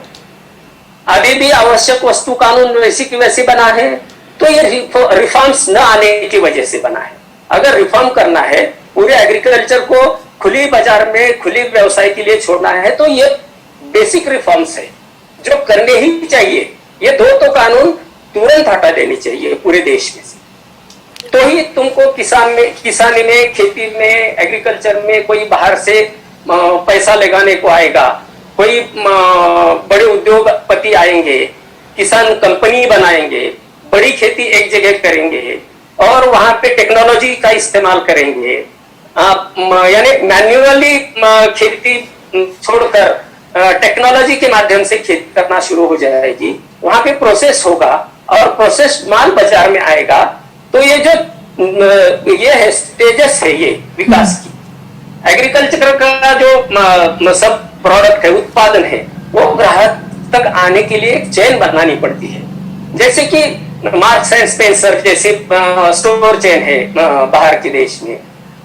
अभी भी आवश्यक वस्तु कानून वैसे की वैसे बना है। तो ये रिफॉर्म्स न आने की वजह से बना है। अगर रिफॉर्म करना है, पूरे एग्रीकल्चर को खुली बाजार में, खुली व्यवसाय के लिए छोड़ना है, तो ये बेसिक रिफॉर्म्स है जो करने ही चाहिए। ये दो तो कानून तुरंत हटा देनी चाहिए पूरे देश में से, तो ही तुमको किसानी में, खेती में, एग्रीकल्चर में कोई बाहर से पैसा लगाने को आएगा, कोई बड़े उद्योगपति आएंगे, किसान कंपनी बनाएंगे, बड़ी खेती एक जगह करेंगे और वहां पे टेक्नोलॉजी का इस्तेमाल करेंगे। यानी मैन्युअली खेती छोड़कर टेक्नोलॉजी के माध्यम से खेती करना शुरू हो जाएगी। वहां पे प्रोसेस होगा और प्रोसेस माल बाजार में आएगा। तो ये जो ये है स्टेजेस है ये विकास की। एग्रीकल्चर का जो सब प्रोडक्ट है, उत्पादन है, वो ग्राहक तक आने के लिए एक चेन बनानी पड़ती है। जैसे कि मार्क्स एंड स्पेंसर जैसे स्टोर चेन है बाहर के देश में,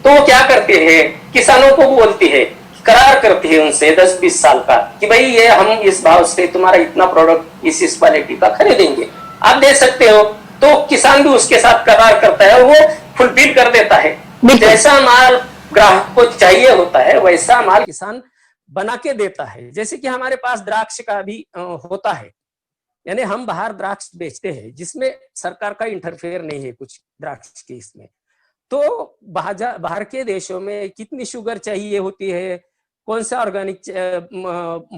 तो वो क्या करते हैं, किसानों को बोलती है, करार करती है उनसे 10-20 साल का कि भाई ये हम इस भाव से तुम्हारा इतना प्रोडक्ट इस क्वालिटी का खरीदेंगे, आप दे सकते हो। तो किसान भी उसके साथ करार करता है और वो फुलफिल कर देता है। जैसा माल ग्राहक को चाहिए होता है वैसा माल किसान बना के देता है। जैसे कि हमारे पास द्राक्ष का भी होता है, यानी हम बाहर द्राक्ष बेचते हैं जिसमें सरकार का इंटरफेयर नहीं है कुछ द्राक्ष के इसमें। तो बाहर के देशों में कितनी शुगर चाहिए होती है, कौन सा ऑर्गेनिक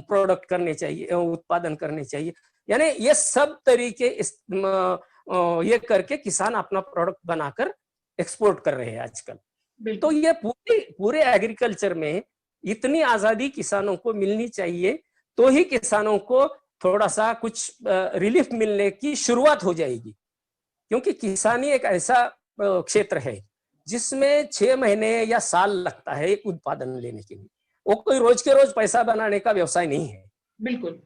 प्रोडक्ट करने चाहिए, उत्पादन करने चाहिए, यानी ये सब तरीके ये करके किसान अपना प्रोडक्ट बनाकर एक्सपोर्ट कर रहे हैं आजकल। तो ये पूरे एग्रीकल्चर में इतनी आजादी किसानों को मिलनी चाहिए, तो ही किसानों को थोड़ा सा कुछ रिलीफ मिलने की शुरुआत हो जाएगी। क्योंकि किसानी एक ऐसा क्षेत्र है जिसमें 6 महीने या साल लगता है एक उत्पादन लेने के लिए। वो कोई रोज के रोज पैसा बनाने का व्यवसाय नहीं है। बिल्कुल।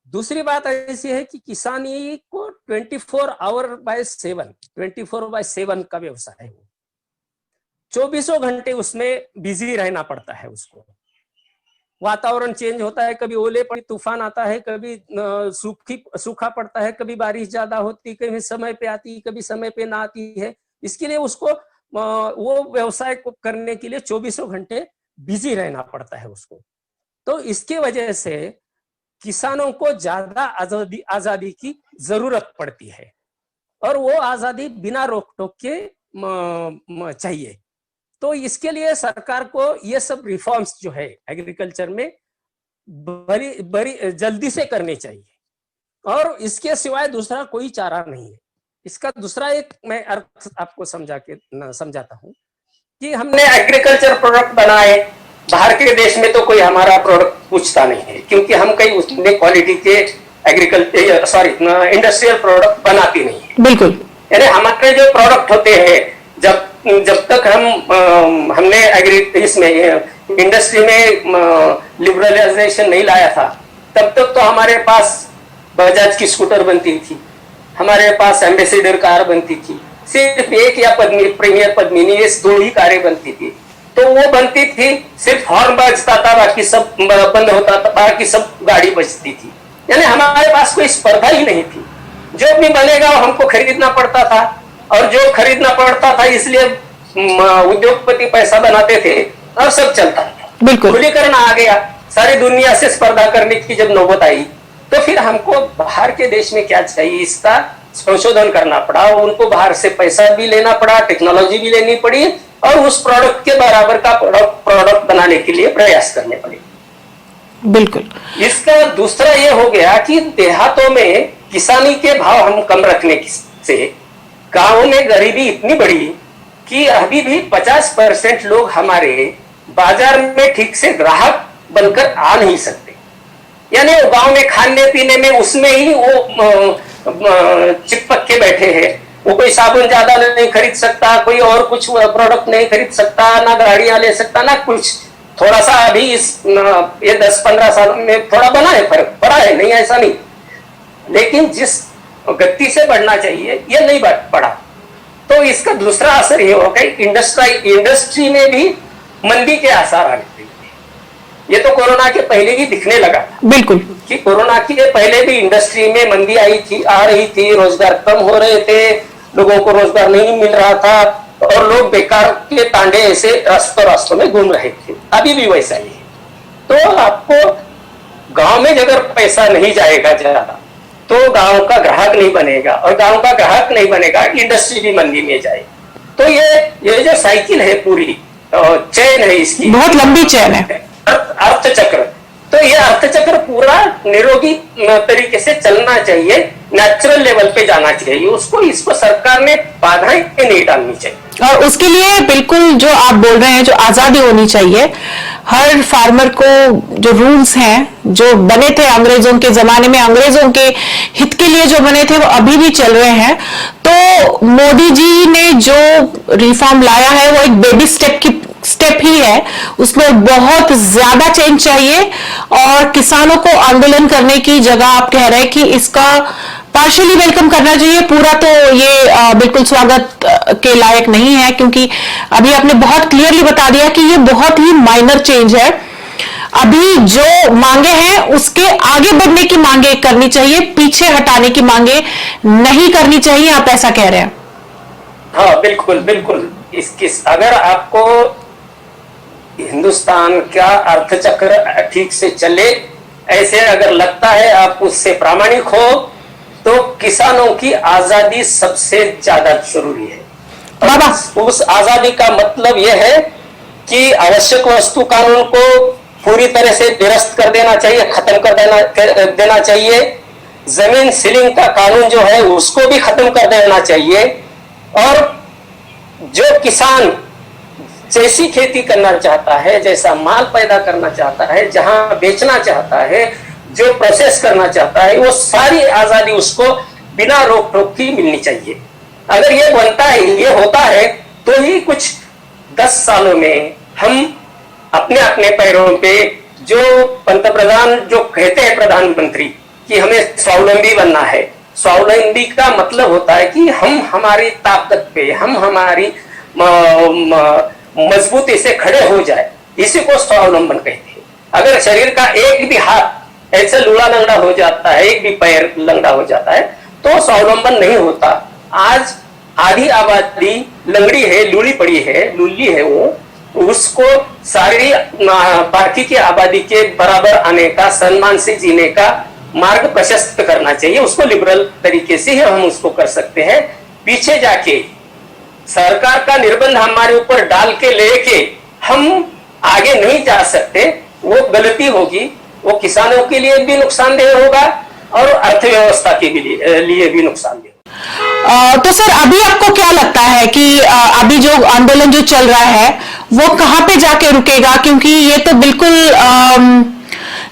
दूसरी बात ऐसी है कि किसानी को 24/7 का व्यवसाय है। 24 घंटे उसमें बिजी रहना पड़ता है उसको। वातावरण चेंज होता है, कभी ओले पड़े, तूफान आता है, कभी सूखा पड़ता है, कभी बारिश ज्यादा होती, कभी समय पे आती, कभी समय पे ना आती है। इसके लिए उसको वो व्यवसाय को करने के लिए 24 घंटे बिजी रहना पड़ता है उसको। तो इसके वजह से किसानों को ज्यादा आजादी की जरूरत पड़ती है और वो आजादी बिना रोक टोक के चाहिए। तो इसके लिए सरकार को ये सब रिफॉर्म्स जो है एग्रीकल्चर में बड़ी जल्दी से करने चाहिए। और इसके सिवाय दूसरा कोई चारा नहीं है। इसका दूसरा एक मैं अर्थ आपको समझाता हूँ कि हमने एग्रीकल्चर प्रोडक्ट बनाए, बाहर के देश में तो कोई हमारा प्रोडक्ट पूछता नहीं है, क्योंकि हम कई उसमें क्वालिटी के इंडस्ट्रियल प्रोडक्ट बनाती नहीं है। बिल्कुल। यानी हमारे जो प्रोडक्ट होते हैं, जब तक हमने इसमें इंडस्ट्री में लिबरलाइजेशन नहीं लाया था, तब तक तो हमारे पास बजाज की स्कूटर बनती थी, हमारे पास एम्बेसडर कार बनती थी, सिर्फ एक या प्रीमियर पद्मिनी, ये 2 ही कारें बनती थी। तो वो बनती थी, सिर्फ हॉर्न बजता था, बाकी सब बंद होता था, बाकी सब गाड़ी बजती थी। यानी हमारे पास कोई स्पर्धा ही नहीं थी। जो भी बनेगा वो हमको खरीदना पड़ता था, और जो खरीदना पड़ता था इसलिए उद्योगपति पैसा बनाते थे और सब चलता था। बिल्कुल। खुलीकरण आ गया, सारी दुनिया से स्पर्धा करने की जब नौबत आई, तो फिर हमको बाहर के देश में क्या चाहिए इसका संशोधन करना पड़ा। उनको बाहर से पैसा भी लेना पड़ा, टेक्नोलॉजी भी लेनी पड़ी, और उस प्रोडक्ट के बराबर का प्रोडक्ट बनाने के लिए प्रयास करने पड़े। बिल्कुल। इसका दूसरा ये हो गया कि देहातों में किसानी के भाव हम कम रखने से गांवों में गरीबी इतनी बढ़ी कि अभी भी 50% लोग हमारे बाजार में ठीक से ग्राहक बनकर आ नहीं सकते। यानी वो गांव में खाने पीने में उसमें ही वो चिपक के बैठे हैं। वो कोई साबुन ज्यादा नहीं खरीद सकता, कोई और कुछ प्रोडक्ट नहीं खरीद सकता, ना गाड़ियां ले सकता, ना कुछ। थोड़ा सा अभी ये 10-15 साल में थोड़ा बना है, फर्क पड़ा है, नहीं ऐसा नहीं, लेकिन जिस गति से बढ़ना चाहिए ये नहीं पड़ा। तो इसका दूसरा असर ये होगा, इंडस्ट्री में भी मंदी के आसार आने लगे। ये तो कोरोना के पहले ही दिखने लगा। बिल्कुल। कि कोरोना के पहले भी इंडस्ट्री में मंदी आ रही थी, रोजगार कम हो रहे थे, लोगों को रोजगार नहीं मिल रहा था, और लोग बेकार के तांडे ऐसे रास्तों में घूम रहे थे। अभी भी वैसा ही है। तो आपको गांव में अगर पैसा नहीं जाएगा ज्यादा, तो गांव का ग्राहक नहीं बनेगा, और गांव का ग्राहक नहीं बनेगा, इंडस्ट्री भी मंदी में जाए। तो ये जो साइकिल है पूरी, चैन है इसकी, बहुत लंबी चैन है, अर्थचक्र। तो ये अर्थचक्र पूरा निरोगी तरीके से चलना चाहिए, नेचुरल लेवल पे जाना चाहिए। इसको सरकार ने बाधाएं नहीं डालनी चाहिए। और उसके लिए बिल्कुल जो आप बोल रहे हैं, जो आजादी होनी चाहिए हर फार्मर को। जो रूल्स हैं जो बने थे अंग्रेजों के जमाने में, अंग्रेजों के हित के लिए जो बने थे, वो अभी भी चल रहे हैं। तो मोदी जी ने जो रिफॉर्म लाया है वो एक बेबी स्टेप ही है, उसमें बहुत ज्यादा चेंज चाहिए। और किसानों को आंदोलन करने की जगह आप कह रहे हैं कि इसका पार्शियली वेलकम करना चाहिए, पूरा तो ये बिल्कुल स्वागत के लायक नहीं है, क्योंकि अभी आपने बहुत क्लियरली बता दिया कि ये बहुत ही माइनर चेंज है। अभी जो मांगे हैं उसके आगे बढ़ने की मांगे करनी चाहिए, पीछे हटाने की मांगे नहीं करनी चाहिए, आप ऐसा कह रहे हैं? हाँ, बिल्कुल बिल्कुल। अगर आपको हिंदुस्तान का अर्थचक्र ठीक से चले, ऐसे अगर लगता है, आप उससे प्रामाणिक हो, तो किसानों की आजादी सबसे ज्यादा जरूरी है। बाबा, उस आजादी का मतलब यह है कि आवश्यक वस्तु कानून को पूरी तरह से निरस्त कर देना चाहिए, खत्म कर देना चाहिए। जमीन सीलिंग का कानून जो है उसको भी खत्म कर देना चाहिए। और जो किसान जैसी खेती करना चाहता है, जैसा माल पैदा करना चाहता है, जहां बेचना चाहता है, जो प्रोसेस करना चाहता है, वो सारी आजादी उसको बिना रोक टोक की मिलनी चाहिए। अगर ये बनता है, ये होता है, तो ही कुछ 10 सालों में हम अपने अपने पैरों पे, जो पंतप्रधान जो कहते हैं प्रधानमंत्री कि हमें स्वावलंबी बनना है, स्वावलंबी का मतलब होता है कि हम हमारी ताकत पे, हम हमारी मजबूती से खड़े हो जाए, इसी को स्वावलंबन कहते हैं। अगर शरीर का एक भी हाथ ऐसे लूला लंगड़ा हो जाता है, एक भी पैर लंगड़ा हो जाता है, तो स्वावलंबन नहीं होता। आज आधी आबादी लंगड़ी है, लूली पड़ी है, लुल्ली है, वो उसको सारी बाकी की आबादी के बराबर आने का, सम्मान से जीने का मार्ग प्रशस्त करना चाहिए। उसको लिबरल तरीके से ही हम उसको कर सकते हैं। पीछे जाके सरकार का निर्बंध हमारे ऊपर डाल के लेके हम आगे नहीं जा सकते, वो गलती होगी। वो किसानों के लिए भी नुकसानदेह होगा, और अर्थव्यवस्था के लिए भी नुकसानदेह। तो सर अभी आपको क्या लगता है कि अभी जो आंदोलन जो चल रहा है वो कहाँ पे जाके रुकेगा, क्योंकि ये तो बिल्कुल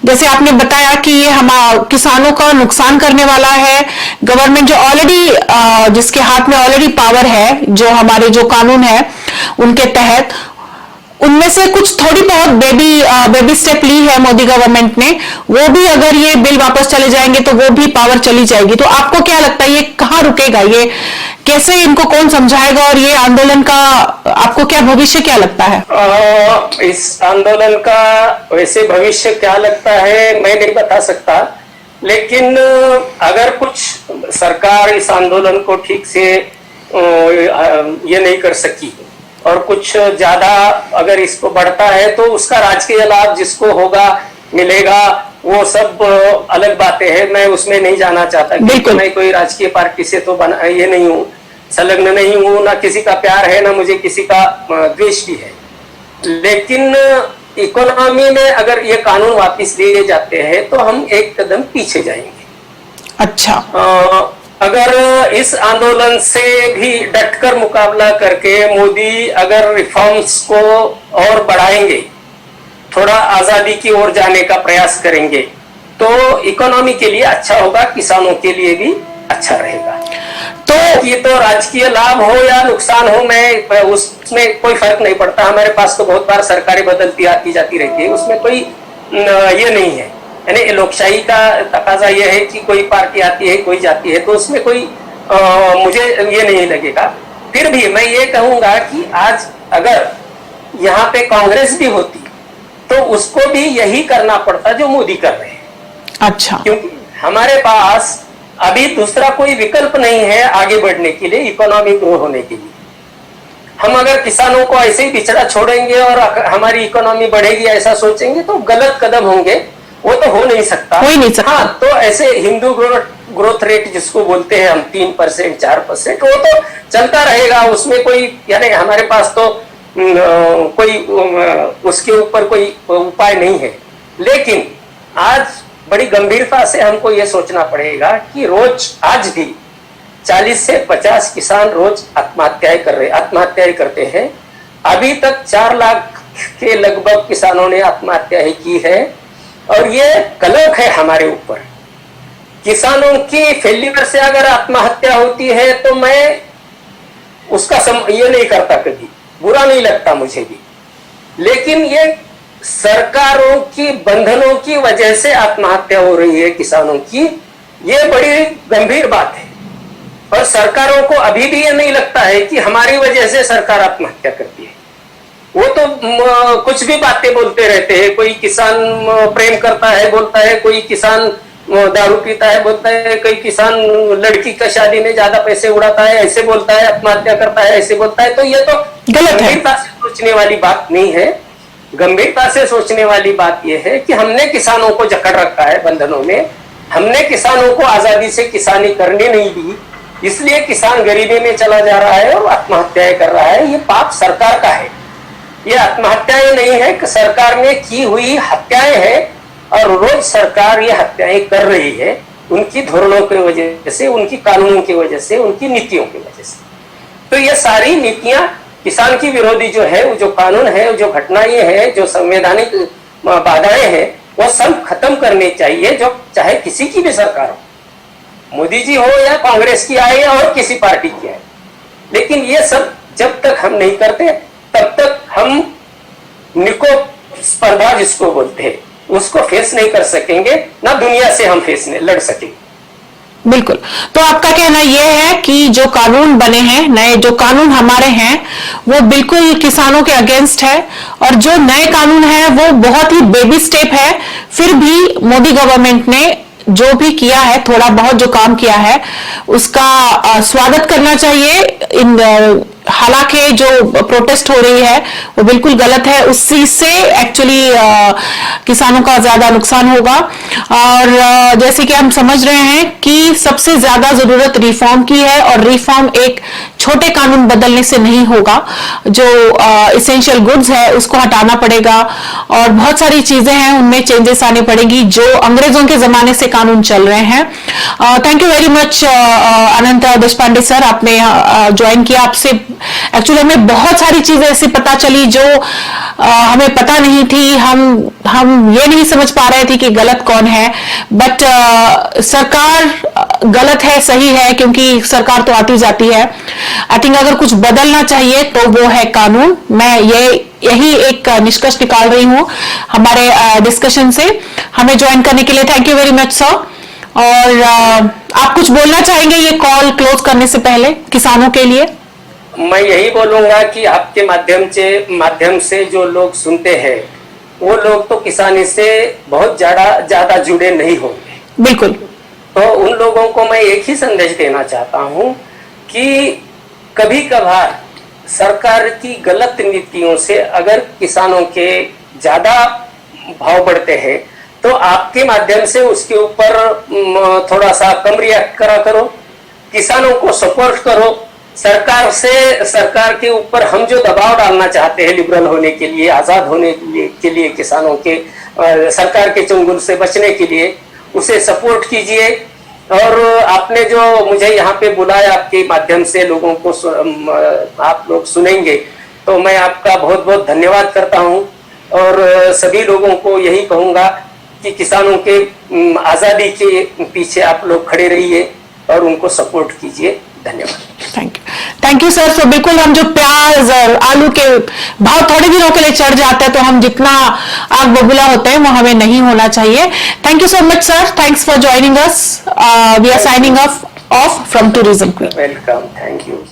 जैसे आपने बताया कि ये हम किसानों का नुकसान करने वाला है। गवर्नमेंट जो ऑलरेडी जिसके हाथ में ऑलरेडी पावर है, जो हमारे जो कानून है उनके तहत, उनमें से कुछ थोड़ी बहुत बेबी स्टेप ली है मोदी गवर्नमेंट ने, वो भी अगर ये बिल वापस चले जाएंगे तो वो भी पावर चली जाएगी। तो आपको क्या लगता है ये कहाँ रुकेगा, ये कैसे इनको कौन समझाएगा, और ये आंदोलन का आपको क्या भविष्य क्या लगता है? इस आंदोलन का वैसे भविष्य क्या लगता है मैं नहीं बता सकता, लेकिन अगर कुछ सरकार इस आंदोलन को ठीक से ये नहीं कर सकी और कुछ ज्यादा अगर इसको बढ़ता है तो उसका राजकीय लाभ जिसको होगा मिलेगा, वो सब अलग बातें हैं। मैं उसमें नहीं जाना चाहता क्योंकि मैं कोई राजकीय पार्टी से तो ये नहीं हूँ, संलग्न नहीं हूँ, ना किसी का प्यार है ना मुझे किसी का द्वेष भी है। लेकिन इकोनॉमी में अगर ये कानून वापस लिए जाते हैं तो हम एक कदम पीछे जाएंगे। अच्छा, अगर इस आंदोलन से भी डटकर मुकाबला करके मोदी अगर रिफॉर्म्स को और बढ़ाएंगे, थोड़ा आजादी की ओर जाने का प्रयास करेंगे, तो इकोनॉमी के लिए अच्छा होगा, किसानों के लिए भी अच्छा रहेगा। तो ये तो राजकीय लाभ हो या नुकसान हो, मैं उसमें कोई फर्क नहीं पड़ता। हमारे पास तो बहुत बार सरकारें बदलती आती जाती रहती है, उसमें कोई ये नहीं है। यानी लोकशाही का तकाजा यह है कि कोई पार्टी आती है कोई जाती है, तो उसमें कोई मुझे ये नहीं लगेगा। फिर भी मैं ये कहूंगा कि आज अगर यहाँ पे कांग्रेस भी होती तो उसको भी यही करना पड़ता जो मोदी कर रहे हैं। अच्छा, क्योंकि हमारे पास अभी दूसरा कोई विकल्प नहीं है आगे बढ़ने के लिए, इकोनॉमी ग्रो होने के लिए। हम अगर किसानों को ऐसे ही पिछड़ा छोड़ेंगे और हमारी इकोनॉमी बढ़ेगी ऐसा सोचेंगे तो गलत कदम होंगे, वो तो हो नहीं सकता। हाँ, तो ऐसे हिंदू ग्रोथ रेट जिसको बोलते हैं हम 3% 4%, वो तो चलता रहेगा, उसमें कोई यानी हमारे पास तो कोई उसके ऊपर कोई उपाय नहीं है। लेकिन आज बड़ी गंभीरता से हमको ये सोचना पड़ेगा कि रोज आज भी 40 से 50 किसान रोज आत्महत्याएं करते हैं। अभी तक 4 लाख के लगभग किसानों ने आत्महत्याएं की है और ये कलंक है हमारे ऊपर। किसानों की फेल्यूर से अगर आत्महत्या होती है तो मैं उसका ये नहीं करता, कभी बुरा नहीं लगता मुझे भी, लेकिन ये सरकारों की बंधनों की वजह से आत्महत्या हो रही है किसानों की, ये बड़ी गंभीर बात है। और सरकारों को अभी भी ये नहीं लगता है कि हमारी वजह से सरकार आत्महत्या करती है। वो तो कुछ भी बातें बोलते रहते हैं, कोई किसान प्रेम करता है बोलता है, कोई किसान दारू पीता है बोलता है, कोई किसान लड़की का शादी में ज्यादा पैसे उड़ाता है ऐसे बोलता है, आत्महत्या करता है ऐसे बोलता है। तो ये तो गंभीरता से सोचने वाली बात नहीं है। गंभीरता से सोचने वाली बात यह है कि हमने किसानों को जकड़ रखा है बंधनों में, हमने किसानों को आजादी से किसानी करने नहीं दी, इसलिए किसान गरीबी में चला जा रहा है और आत्महत्याएं कर रहा है। ये पाप सरकार का है, ये आत्महत्याएं नहीं है, सरकार ने की हुई हत्याएं हैं और रोज सरकार ये हत्याएं कर रही है उनकी धोरणों की वजह से, उनकी कानूनों की वजह से, उनकी नीतियों की वजह से। तो ये सारी नीतियां किसान की विरोधी जो है, वो जो कानून है, जो घटनाएं हैं, जो संवैधानिक बाधाएं हैं, वो सब खत्म करनी चाहिए, जो चाहे किसी की भी सरकार हो, मोदी जी हो या कांग्रेस की आए और किसी पार्टी की आए। लेकिन ये सब जब तक हम नहीं करते तब तक हम निको स्पर्धा जिसको बोलते हैं उसको फेस नहीं कर सकेंगे, ना दुनिया से हम लड़ सकेंगे। बिल्कुल। तो आपका कहना यह है कि जो कानून बने हैं, नए जो कानून हमारे हैं, वो बिल्कुल किसानों के अगेंस्ट है, और जो नए कानून हैं वो बहुत ही बेबी स्टेप है। फिर भी मोदी गवर्नमेंट ने जो भी किया है, थोड़ा बहुत जो काम किया है, उसका स्वागत करना चाहिए। हालांकि जो प्रोटेस्ट हो रही है वो बिल्कुल गलत है, उसी से एक्चुअली किसानों का ज्यादा नुकसान होगा। और जैसे कि हम समझ रहे हैं कि सबसे ज्यादा जरूरत रिफॉर्म की है, और रिफॉर्म एक छोटे कानून बदलने से नहीं होगा। जो इसेंशियल गुड्स है उसको हटाना पड़ेगा और बहुत सारी चीजें हैं उनमें चेंजेस आने पड़ेगी जो अंग्रेजों के जमाने से कानून चल रहे हैं। Thank you very much Anant Deshpande sir, आपने ज्वाइन किया। आपसे एक्चुअली हमें बहुत सारी चीजें ऐसी पता चली जो हमें पता नहीं थी। हम ये नहीं समझ पा रहे थे कि गलत कौन है, बट सरकार गलत है सही है क्योंकि सरकार तो आती जाती है। आई थिंक अगर कुछ बदलना चाहिए तो वो है कानून। मैं यही एक निष्कर्ष निकाल रही हूं हमारे डिस्कशन से। हमें ज्वाइन करने के लिए thank you very much sir. और आप कुछ बोलना चाहेंगे ये कॉल क्लोज करने से पहले किसानों के लिए? मैं यही बोलूंगा कि आपके माध्यम से जो लोग सुनते हैं वो लोग तो किसानी से बहुत ज्यादा जुड़े नहीं होंगे। बिल्कुल। तो उन लोगों को मैं एक ही संदेश देना चाहता हूं कि कभी कभार सरकार की गलत नीतियों से अगर किसानों के ज्यादा भाव बढ़ते हैं तो आपके माध्यम से उसके ऊपर थोड़ा सा कम रिएक्ट करो, किसानों को सपोर्ट करो। सरकार के ऊपर हम जो दबाव डालना चाहते हैं लिबरल होने के लिए, आजाद होने के लिए किसानों के सरकार के चंगुल से बचने के लिए, उसे सपोर्ट कीजिए। और आपने जो मुझे यहाँ पे बुलाया, आपके माध्यम से लोगों को आप लोग सुनेंगे, तो मैं आपका बहुत बहुत धन्यवाद करता हूँ। और सभी लोगों को यही कहूँगा कि किसानों के आजादी के पीछे आप लोग खड़े रहिए और उनको सपोर्ट कीजिए। धन्यवाद। Thank you sir. तो बिल्कुल, हम जो प्याज और आलू के भाव थोड़े दिनों के लिए चढ़ जाते हैं तो हम जितना आग बबूला होते हैं वो हमें नहीं होना चाहिए। Thank you so much sir, thanks for joining us. We are signing off from Tourism Queen. Welcome, thank you.